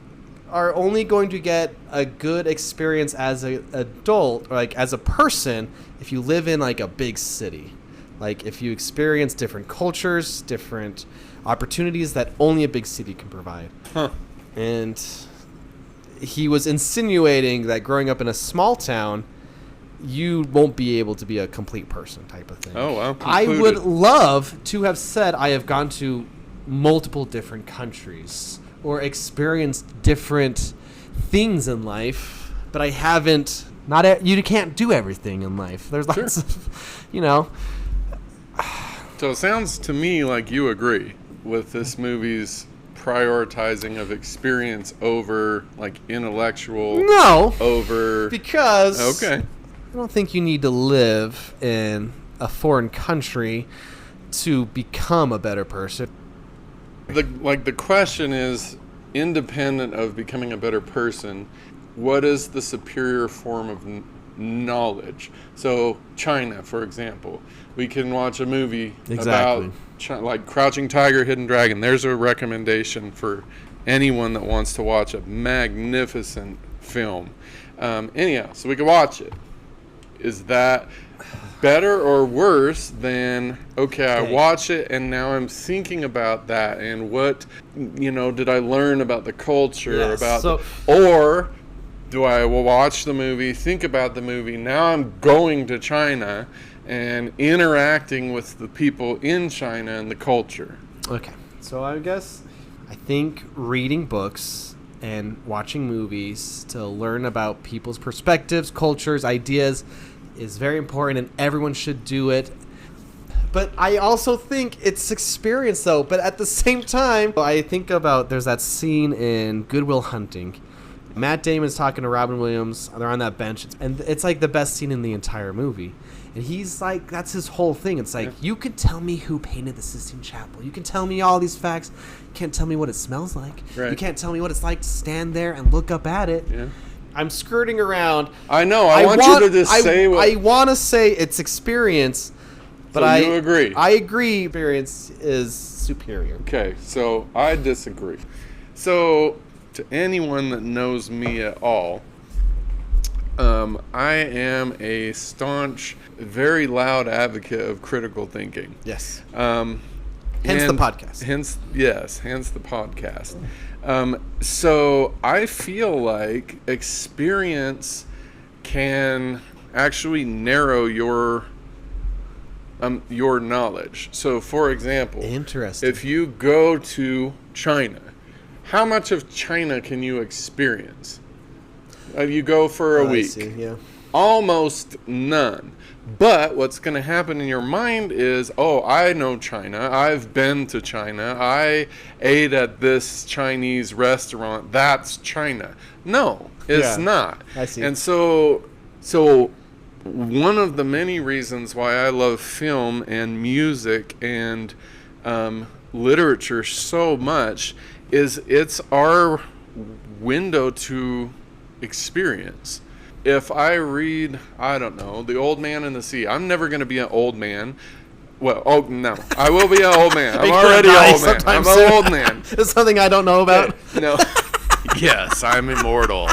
Speaker 3: are only going to get a good experience as an adult, or as a person, if you live in a big city. Like, if you experience different cultures, different opportunities that only a big city can provide.
Speaker 2: Huh.
Speaker 3: And he was insinuating that growing up in a small town, you won't be able to be a complete person type of thing.
Speaker 2: Oh, well.
Speaker 3: I would love to have said I have gone to multiple different countries or experienced different things in life, but I haven't. You can't do everything in life. There's lots of,
Speaker 2: So it sounds to me like you agree with this movie's prioritizing of experience over, like, intellectual.
Speaker 3: No.
Speaker 2: Over.
Speaker 3: Because.
Speaker 2: Okay.
Speaker 3: I don't think you need to live in a foreign country to become a better person.
Speaker 2: The question is, independent of becoming a better person, what is the superior form of knowledge? So China, for example, we can watch a movie about like Crouching Tiger, Hidden Dragon. There's a recommendation for anyone that wants to watch a magnificent film. Anyhow, so we can watch it. Is that better or worse than, I watch it and now I'm thinking about that and what, did I learn about the culture, or do I watch the movie, think about the movie, now I'm going to China and interacting with the people in China and the culture?
Speaker 3: Okay, so I think reading books and watching movies to learn about people's perspectives, cultures, ideas is very important, and everyone should do it. But I also think it's experience, though. But at the same time, I think about, there's that scene in Good Will Hunting. Matt Damon's talking to Robin Williams. They're on that bench, and it's like the best scene in the entire movie. And he's like, that's his whole thing. It's like, you can tell me who painted the Sistine Chapel. You can tell me all these facts. You can't tell me what it smells like.
Speaker 2: Right.
Speaker 3: You can't tell me what it's like to stand there and look up at it.
Speaker 2: Yeah.
Speaker 3: I'm skirting around.
Speaker 2: I know. I want you to just say what...
Speaker 3: I want to say it's experience, but
Speaker 2: so you agree.
Speaker 3: I agree experience is superior.
Speaker 2: Okay, so I disagree. So, to anyone that knows me at all, I am a staunch, very loud advocate of critical thinking.
Speaker 3: Yes. Hence the podcast.
Speaker 2: Hence the podcast. So I feel like experience can actually narrow your knowledge. So, for example,
Speaker 3: interesting.
Speaker 2: If you go to China, how much of China can you experience? You go for a week.
Speaker 3: I see, yeah.
Speaker 2: Almost none. But what's going to happen in your mind is, I know China. I've been to China. I ate at this Chinese restaurant. That's China. No, it's not.
Speaker 3: I see.
Speaker 2: And so one of the many reasons why I love film and music and literature so much is it's our window to experience. If I read, I don't know, The Old Man and the Sea, I'm never going to be an old man. Well, no, I will be an old man. I'm already an old man. I'm an old man.
Speaker 3: It's something I don't know about.
Speaker 2: No. Yes, I'm immortal.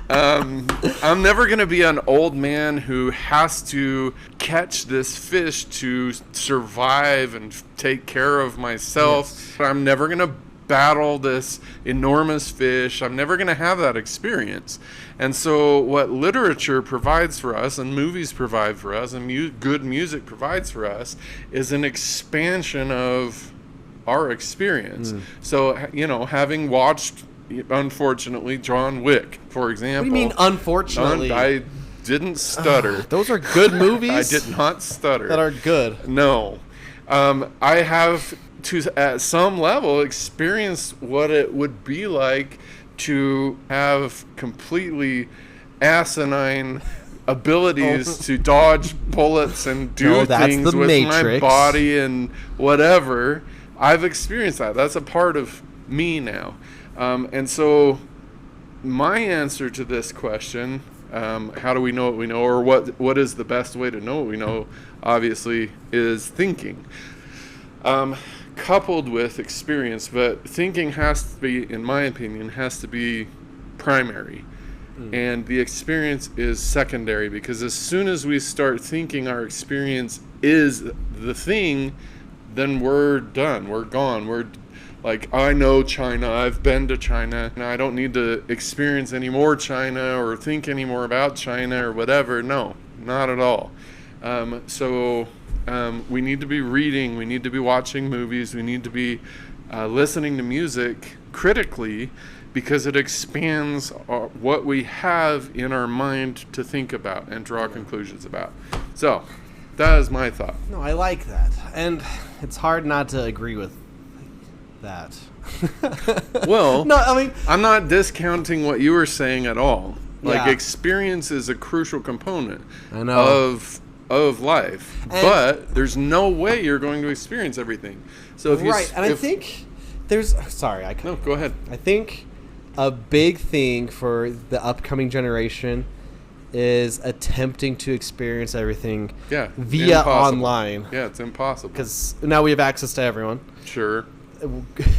Speaker 2: I'm never going to be an old man who has to catch this fish to survive and take care of myself. Yes. I'm never going to battle this enormous fish. I'm never going to have that experience. And so what literature provides for us and movies provide for us and good music provides for us is an expansion of our experience. So, having watched, unfortunately, John Wick, for example.
Speaker 3: What do you mean, unfortunately?
Speaker 2: I didn't stutter.
Speaker 3: Those are good movies.
Speaker 2: I did not stutter.
Speaker 3: That are good.
Speaker 2: No. I have, at some level, experienced what it would be like to have completely asinine abilities to dodge bullets and do things with my body and whatever. I've experienced that. That's a part of me now. And so my answer to this question, how do we know what we know, or what is the best way to know what we know, obviously, is thinking. Coupled with experience, but thinking has to be, in my opinion, has to be primary. And the experience is secondary, because as soon as we start thinking, our experience is the thing, then we're done. We're gone. We're like, I know China. I've been to China. And I don't need to experience any more China or think any more about China or whatever. No, not at all. So we need to be reading. We need to be watching movies. We need to be listening to music critically, because it expands what we have in our mind to think about and draw conclusions about. So that is my thought.
Speaker 3: No, I like that. And it's hard not to agree with that.
Speaker 2: Well,
Speaker 3: no, I mean,
Speaker 2: I'm not discounting what you were saying at all. Like,
Speaker 3: Yeah.
Speaker 2: experience is a crucial component
Speaker 3: I know.
Speaker 2: of life.
Speaker 3: And-
Speaker 2: But there's no way you're going to experience everything. So if you
Speaker 3: right, and I think there's... Sorry, I
Speaker 2: No, go ahead.
Speaker 3: I think a big thing for the upcoming generation is attempting to experience everything
Speaker 2: Yeah.
Speaker 3: via
Speaker 2: impossible.
Speaker 3: online.
Speaker 2: Yeah, it's impossible.
Speaker 3: Because now we have access to everyone,
Speaker 2: Sure.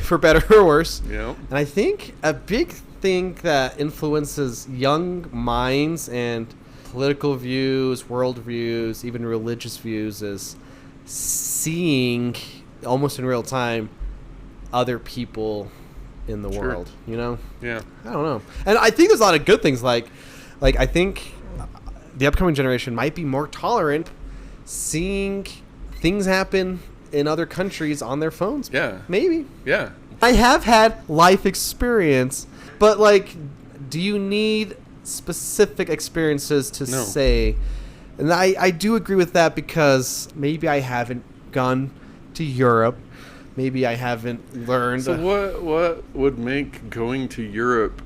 Speaker 3: for better or worse.
Speaker 2: Yeah.
Speaker 3: And I think a big thing that influences young minds and political views, world views, even religious views is seeing almost in real time other people in the
Speaker 2: Sure.
Speaker 3: world, you know?
Speaker 2: Yeah.
Speaker 3: I don't know. And I think there's a lot of good things like I think the upcoming generation might be more tolerant seeing things happen in other countries on their phones.
Speaker 2: Yeah.
Speaker 3: Maybe.
Speaker 2: Yeah.
Speaker 3: I have had life experience, but like, do you need specific experiences to
Speaker 2: No.
Speaker 3: say? And I do agree with that, because maybe I haven't gone to Europe. Maybe I haven't learned.
Speaker 2: So what would make going to Europe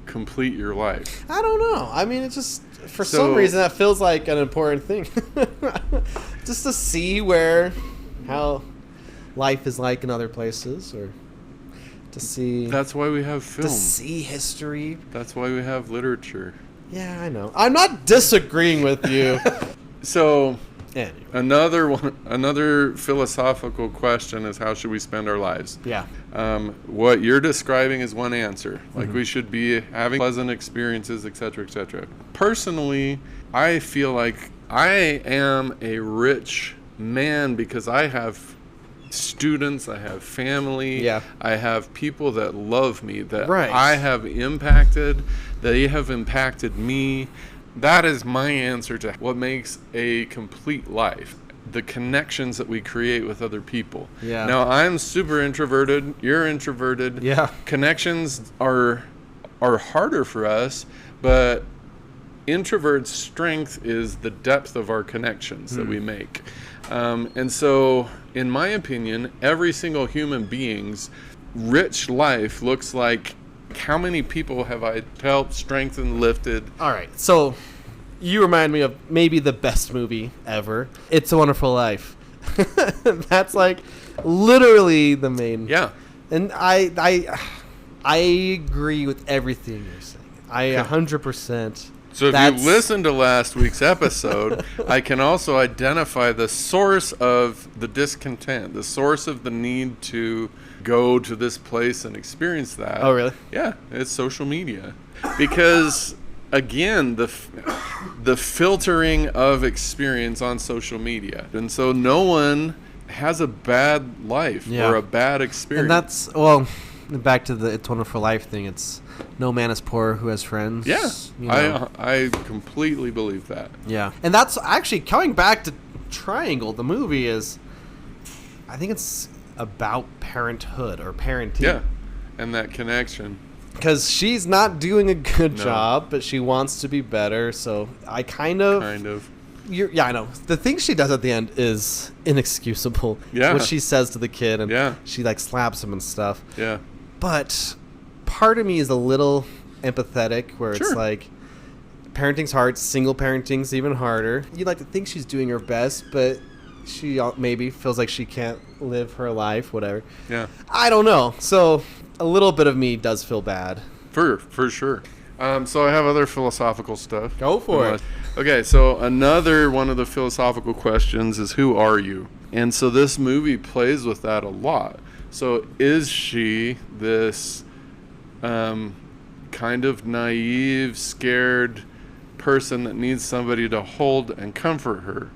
Speaker 2: complete your life?
Speaker 3: I don't know. I mean, it's just, for
Speaker 2: So-
Speaker 3: some reason, that feels like an important thing. Just to see how life is like in other places, or to see
Speaker 2: That's why we have film.
Speaker 3: history.
Speaker 2: That's why we have literature.
Speaker 3: Yeah, I know. I'm not disagreeing with you.
Speaker 2: So
Speaker 3: Anyway.
Speaker 2: another philosophical question is, how should we spend our lives?
Speaker 3: Yeah.
Speaker 2: What you're describing is one answer. Like,
Speaker 3: Mm-hmm.
Speaker 2: we should be having pleasant experiences, etc., etc. Personally, I feel like I am a rich man because I have students, I have family,
Speaker 3: Yeah.
Speaker 2: I have people that love me, that
Speaker 3: Right.
Speaker 2: I have impacted, they have impacted me. That is my answer to what makes a complete life. The connections that we create with other people.
Speaker 3: Yeah.
Speaker 2: Now, I'm super introverted. You're introverted.
Speaker 3: Yeah.
Speaker 2: Connections are harder for us, but introverts' strength is the depth of our connections that we make. And so, in my opinion, every single human being's rich life looks like, how many people have I helped, strengthened, lifted?
Speaker 3: All right. So you remind me of maybe the best movie ever. It's a Wonderful Life. That's like literally the main.
Speaker 2: Yeah.
Speaker 3: And I agree with everything you're saying. I 100%.
Speaker 2: So if you listened to last week's episode, I can also identify the source of the discontent, the source of the need to go to this place and experience that.
Speaker 3: Oh, really?
Speaker 2: Yeah, it's social media. Because, again, the filtering of experience on social media. And so no one has a bad life or a bad experience.
Speaker 3: And that's, well, back to the It's Wonderful Life thing. It's no man is poor who has friends.
Speaker 2: Yeah,
Speaker 3: you know?
Speaker 2: I completely believe that.
Speaker 3: Yeah. And that's actually coming back to Triangle. The movie is, I think it's about parenthood or parenting.
Speaker 2: Yeah, and that connection.
Speaker 3: Because she's not doing a good job, but she wants to be better. So I kind of. Yeah, I know. The thing she does at the end is inexcusable.
Speaker 2: Yeah.
Speaker 3: What she says to the kid, and she like slaps him and stuff.
Speaker 2: Yeah.
Speaker 3: But part of me is a little empathetic, where it's like, parenting's hard. Single parenting's even harder. You'd like to think she's doing her best, but she maybe feels like she can't live her life, whatever.
Speaker 2: Yeah.
Speaker 3: I don't know. So a little bit of me does feel bad.
Speaker 2: For sure. So I have other philosophical stuff.
Speaker 3: Go for it.
Speaker 2: Okay, so another one of the philosophical questions is, who are you? And so this movie plays with that a lot. So is she this kind of naive, scared person that needs somebody to hold and comfort her?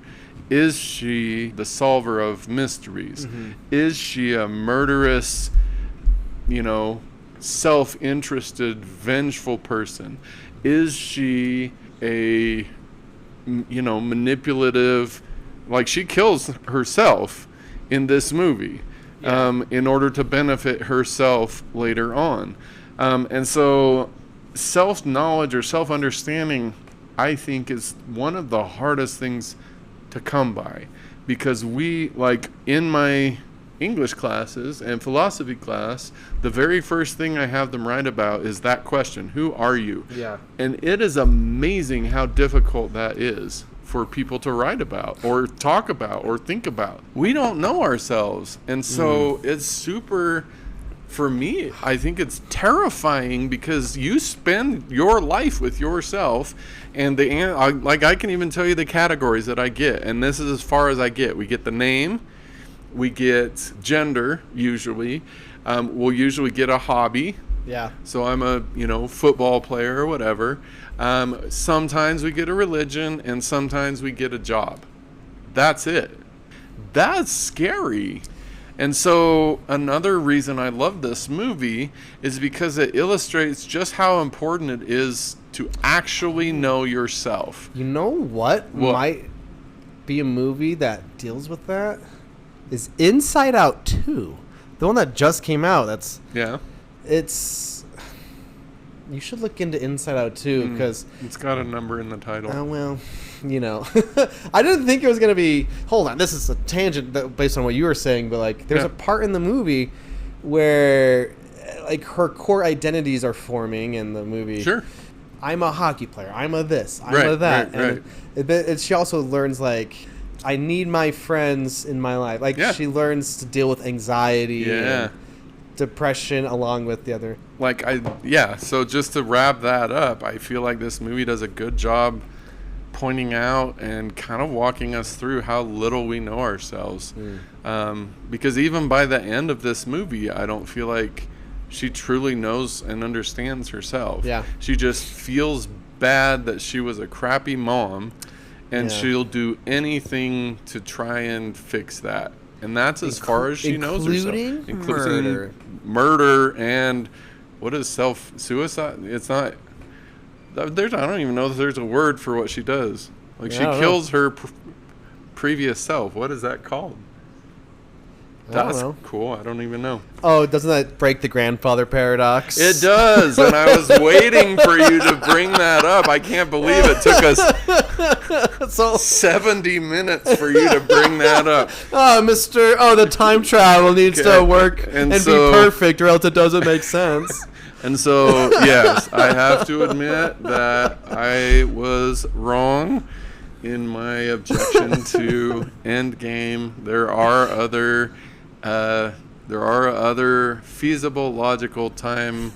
Speaker 2: Is she the solver of mysteries? Is she a murderous, self-interested, vengeful person? Is she a, manipulative, like she kills herself in this movie in order to benefit herself later on. And so self-knowledge or self-understanding, I think, is one of the hardest things to come by, because we, like in my English classes and philosophy class, the very first thing I have them write about is that question: who are you?
Speaker 3: Yeah.
Speaker 2: And it is amazing how difficult that is for people to write about or talk about or think about. We don't know ourselves, and so it's super, for me, I think it's terrifying, because you spend your life with yourself, and I can even tell you the categories that I get, and this is as far as I get. We get the name, we get gender, usually. We'll usually get a hobby.
Speaker 3: Yeah.
Speaker 2: So I'm a, football player or whatever. Sometimes we get a religion, and sometimes we get a job. That's it. That's scary. And so another reason I love this movie is because it illustrates just how important it is to actually know yourself.
Speaker 3: You know what might be a movie that deals with that? Is Inside Out 2. The one that just came out. It's... You should look into Inside Out 2, because...
Speaker 2: It's got a number in the title.
Speaker 3: Oh, well... I didn't think it was going to be... Hold on, this is a tangent based on what you were saying, but, like, there's a part in the movie where, like, her core identities are forming in the movie.
Speaker 2: Sure.
Speaker 3: I'm a hockey player. I'm a this. I'm a that. And she also learns, like, I need my friends in my life. Like, she learns to deal with anxiety and depression along with the other... So just to wrap that up, I feel like this movie does a good job pointing out and kind of walking us through how little we know ourselves. Because even by the end of this movie, I don't feel like she truly knows and understands herself. Yeah.
Speaker 2: She just feels bad that she was a crappy mom, and she'll do anything to try and fix that. And that's as far as she knows herself. Including murder and what is suicide? It's not... I don't even know if there's a word for what she does. Like, she kills her previous self. What is that called? That's cool. I don't even know.
Speaker 3: Oh, doesn't that break the grandfather paradox?
Speaker 2: It does, and I was waiting for you to bring that up. I can't believe it took us 70 minutes for you to bring that up.
Speaker 3: The time travel needs to work and be perfect, or else it doesn't make sense.
Speaker 2: And so, yes, I have to admit that I was wrong in my objection to Endgame. There are other feasible, logical time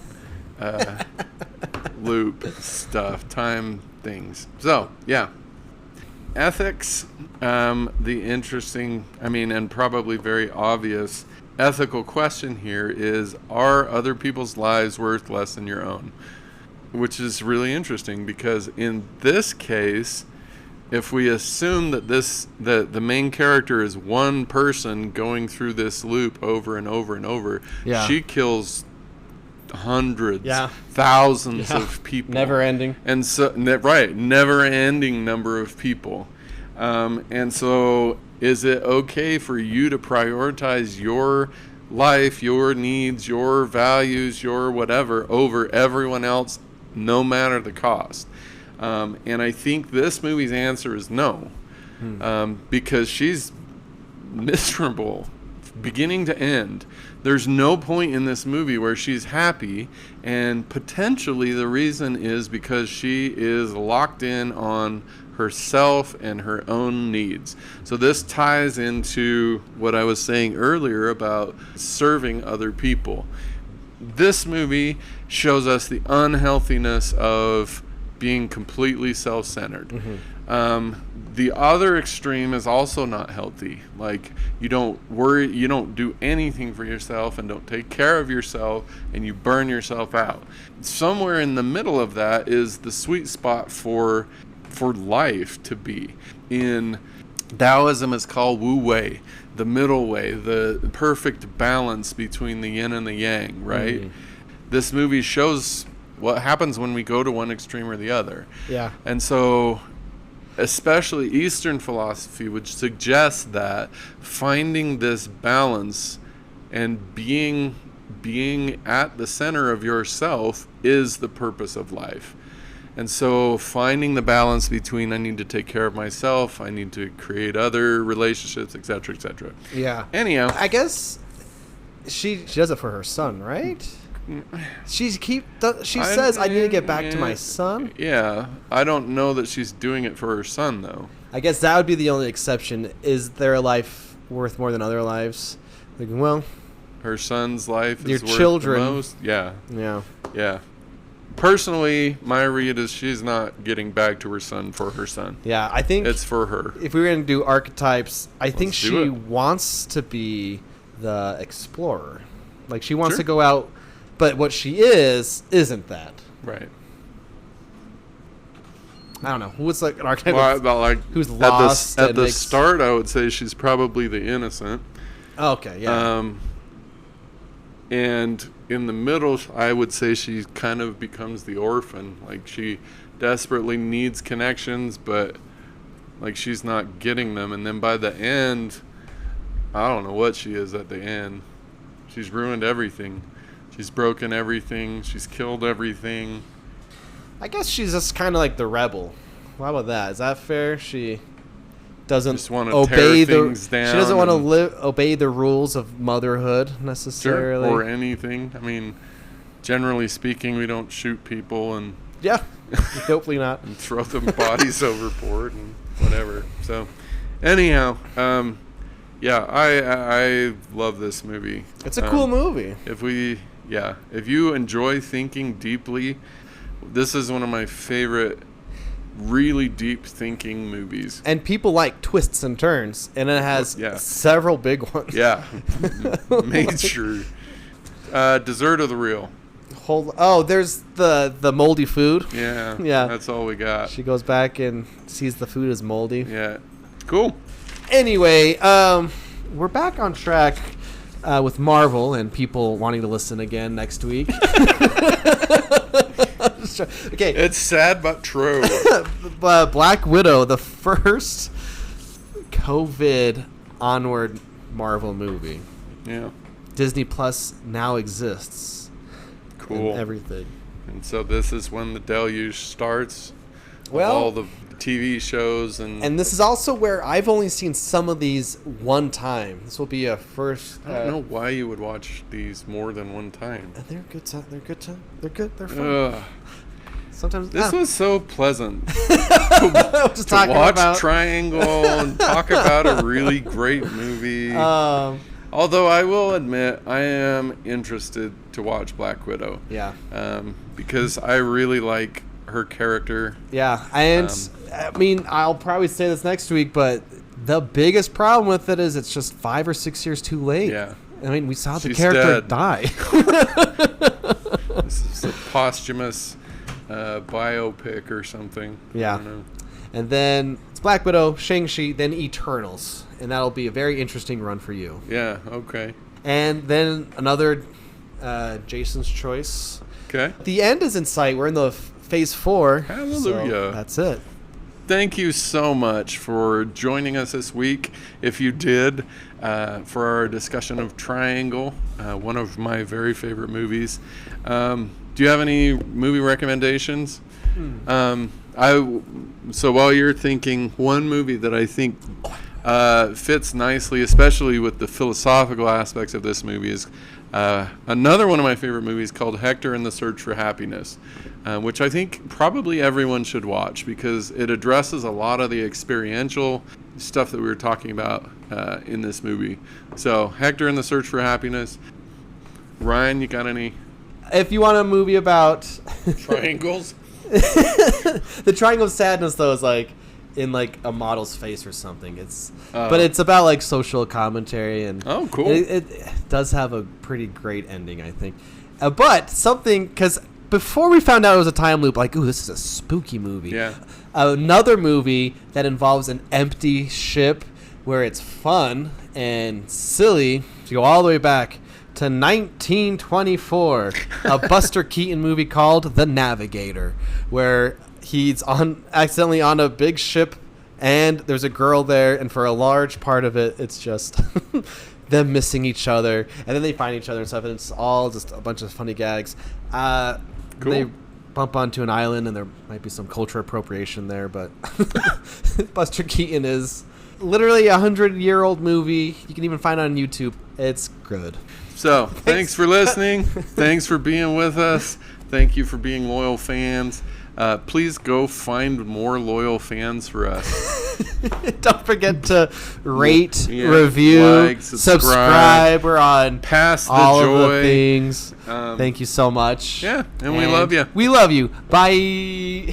Speaker 2: loop stuff, time things. So, yeah. Ethics, the interesting, and probably very obvious ethical question here is, are other people's lives worth less than your own? Which is really interesting, because in this case, if we assume that the main character is one person going through this loop over and over and over, she kills hundreds, thousands of people.
Speaker 3: Never ending.
Speaker 2: And so, never ending number of people. And so, is it okay for you to prioritize your life, your needs, your values, your whatever over everyone else, no matter the cost? And I think this movie's answer is no, because she's miserable beginning to end. There's no point in this movie where she's happy, and potentially the reason is because she is locked in on herself and her own needs. So this ties into what I was saying earlier about serving other people. This movie shows us the unhealthiness of being completely self-centered. The other extreme is also not healthy. Like, you don't worry, you don't do anything for yourself and don't take care of yourself, and you burn yourself out. Somewhere in the middle of that is the sweet spot for life to be in. Taoism is called Wu Wei, the middle way, the perfect balance between the yin and the yang, right?
Speaker 3: Mm.
Speaker 2: This movie shows what happens when we go to one extreme or the other.
Speaker 3: Yeah.
Speaker 2: And so, especially Eastern philosophy would suggest that finding this balance and being at the center of yourself is the purpose of life. And so finding the balance between I need to take care of myself, I need to create other relationships, etc., etc.
Speaker 3: Yeah.
Speaker 2: Anyhow,
Speaker 3: I guess she does it for her son, right? She says I need to get back to my son.
Speaker 2: Yeah, I don't know that she's doing it for her son though.
Speaker 3: I guess that would be the only exception. Is their life worth more than other lives? Like, well,
Speaker 2: her son's life
Speaker 3: your
Speaker 2: is worth
Speaker 3: children.
Speaker 2: the most. Yeah.
Speaker 3: Yeah.
Speaker 2: Personally, my read is she's not getting back to her son for her son.
Speaker 3: Yeah, I think
Speaker 2: it's for her.
Speaker 3: If we were going to do archetypes, I think
Speaker 2: do
Speaker 3: she
Speaker 2: it.
Speaker 3: wants to be the explorer. Like, she wants
Speaker 2: Sure.
Speaker 3: to go out, but what she isn't that.
Speaker 2: Right.
Speaker 3: I don't know. Who's like an archetype
Speaker 2: Well, about like
Speaker 3: who's lost
Speaker 2: at
Speaker 3: and
Speaker 2: the
Speaker 3: makes-
Speaker 2: start, I would say she's probably the innocent.
Speaker 3: Okay, yeah.
Speaker 2: And in the middle, I would say she kind of becomes the orphan. Like, she desperately needs connections, but like she's not getting them. And then by the end, I don't know what she is at the end. She's ruined everything. She's broken everything. She's killed everything.
Speaker 3: I guess she's just kind of like the rebel. How about that? Is that fair? She doesn't
Speaker 2: Just wanna
Speaker 3: obey
Speaker 2: tear
Speaker 3: the.
Speaker 2: things down
Speaker 3: She doesn't want
Speaker 2: and-
Speaker 3: to obey the rules of motherhood necessarily.
Speaker 2: Or anything. I mean, generally speaking, we don't shoot people and
Speaker 3: Yeah, hopefully not.
Speaker 2: and throw them bodies overboard and whatever. So, anyhow, yeah, I love this movie.
Speaker 3: It's a cool movie.
Speaker 2: If you enjoy thinking deeply, this is one of my favorite, really deep thinking movies.
Speaker 3: And people like twists and turns, and it has
Speaker 2: Yeah.
Speaker 3: several big ones.
Speaker 2: Yeah, major. Dessert of the Real.
Speaker 3: There's the moldy food.
Speaker 2: Yeah,
Speaker 3: Yeah.
Speaker 2: That's all we got.
Speaker 3: She goes back and sees the food is moldy.
Speaker 2: Yeah, cool.
Speaker 3: Anyway, we're back on track with Marvel and people wanting to listen again next week. Okay,
Speaker 2: It's sad but true.
Speaker 3: Black Widow, the first COVID onward Marvel movie.
Speaker 2: Yeah,
Speaker 3: Disney Plus now exists.
Speaker 2: cool.
Speaker 3: And everything.
Speaker 2: And so this is when the deluge starts.
Speaker 3: Well,
Speaker 2: all the TV shows
Speaker 3: and this is also where I've only seen some of these one time. This will be a first.
Speaker 2: I don't know why you would watch these more than one time.
Speaker 3: And they're good. They're good. They're good. They're fun.
Speaker 2: Ugh.
Speaker 3: Sometimes
Speaker 2: This was so pleasant
Speaker 3: just
Speaker 2: to
Speaker 3: talking
Speaker 2: watch
Speaker 3: about.
Speaker 2: Triangle and talk about a really great movie. Although I will admit, I am interested to watch Black Widow.
Speaker 3: Yeah.
Speaker 2: Because I really like her character.
Speaker 3: Yeah, and I mean, I'll probably say this next week, but the biggest problem with it is it's just 5 or 6 years too late.
Speaker 2: Yeah.
Speaker 3: I mean, we saw the
Speaker 2: She's
Speaker 3: character
Speaker 2: dead.
Speaker 3: die.
Speaker 2: This is a posthumous biopic or something.
Speaker 3: Yeah.
Speaker 2: I don't know.
Speaker 3: And then it's Black Widow, Shang-Chi, then Eternals. And that'll be a very interesting run for you.
Speaker 2: Yeah, okay.
Speaker 3: And then another Jason's Choice.
Speaker 2: Okay.
Speaker 3: The end is in sight. We're in the phase 4.
Speaker 2: Hallelujah.
Speaker 3: So that's it.
Speaker 2: Thank you so much for joining us this week. If you did, for our discussion of Triangle, one of my very favorite movies. Do you have any movie recommendations? So while you're thinking, one movie that I think fits nicely, especially with the philosophical aspects of this movie, is another one of my favorite movies called Hector and the Search for Happiness, which I think probably everyone should watch because it addresses a lot of the experiential stuff that we were talking about in this movie. So Hector and the Search for Happiness. Ryan, you got any
Speaker 3: If you want a movie about
Speaker 2: triangles?
Speaker 3: the Triangle of Sadness, though, is like in like a model's face or something. But it's about like social commentary and
Speaker 2: Oh, cool.
Speaker 3: It does have a pretty great ending, I think. But something because before we found out it was a time loop, like, ooh, this is a spooky movie.
Speaker 2: Yeah.
Speaker 3: Another movie that involves an empty ship where it's fun and silly. To go all the way back to 1924, a Buster Keaton movie called The Navigator, where he's accidentally on a big ship and there's a girl there, and for a large part of it, it's just them missing each other, and then they find each other and stuff, and it's all just a bunch of funny gags.
Speaker 2: Cool.
Speaker 3: They bump onto an island, and there might be some culture appropriation there, but Buster Keaton is literally a 100-year-old movie. You can even find it on YouTube. It's good.
Speaker 2: So, thanks for listening. Thanks for being with us. Thank you for being loyal fans. Please go find more loyal fans for us.
Speaker 3: Don't forget to rate, review,
Speaker 2: like,
Speaker 3: subscribe. We're on
Speaker 2: Pass the
Speaker 3: all
Speaker 2: joy.
Speaker 3: of the things. Thank you so much.
Speaker 2: Yeah, and we love you.
Speaker 3: We love you. Bye.